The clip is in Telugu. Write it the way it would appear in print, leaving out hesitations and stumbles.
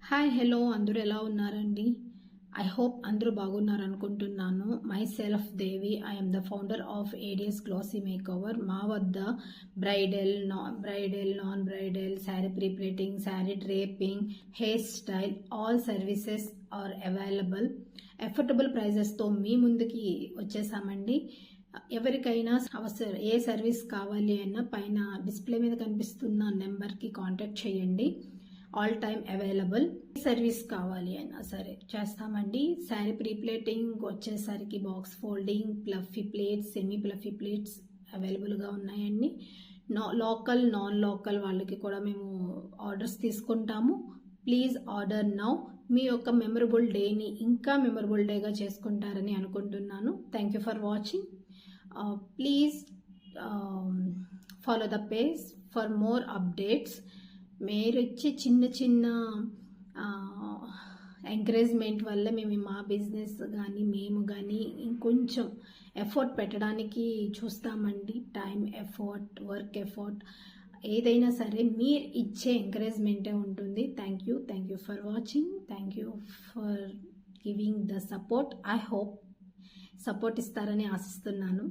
హాయ్ హలో అందరూ ఎలా ఉన్నారండి? ఐ హోప్ అందరూ బాగున్నారనుకుంటున్నాను. Myself Devi. I'm the founder of Adiyas glossy makeover. మా వద్ద bridal, non bridal, sari prepleating, sari draping, hair style, all services are available. Affordable ప్రైజెస్తో మీ ముందుకి వచ్చేసామండి. ఎవరికైనా ఏ సర్వీస్ కావాలి అన్నా పైన డిస్ప్లే మీద కనిపిస్తున్న నెంబర్కి కాంటాక్ట్ చేయండి. All time available. సర్వీస్ కావాలి అయినా సరే చేస్తామండి. శారీ ప్రీప్లేటింగ్ వచ్చేసరికి box folding, fluffy plates, semi fluffy plates అవైలబుల్గా ఉన్నాయండి. లోకల్, నాన్ లోకల్ వాళ్ళకి కూడా మేము ఆర్డర్స్ తీసుకుంటాము. Please order now. మీ యొక్క మెమరబుల్ డేని ఇంకా మెమరబుల్ డేగా చేసుకుంటారని అనుకుంటున్నాను. Thank you for watching. Please follow the page for more updates. మీరు ఇచ్చే చిన్న చిన్న ఎంకరేజ్మెంట్ వల్ల మేము మా బిజినెస్ కానీ మేము కానీ ఇంకొంచెం ఎఫర్ట్ పెట్టడానికి చూస్తామండి. టైం ఎఫర్ట్, వర్క్ ఎఫర్ట్ ఏదైనా సరే మీరు ఇచ్చే ఎంకరేజ్మెంటే ఉంటుంది. Thank you for watching. Thank you for giving the support. I hope support ఇస్తారని ఆశిస్తున్నాను.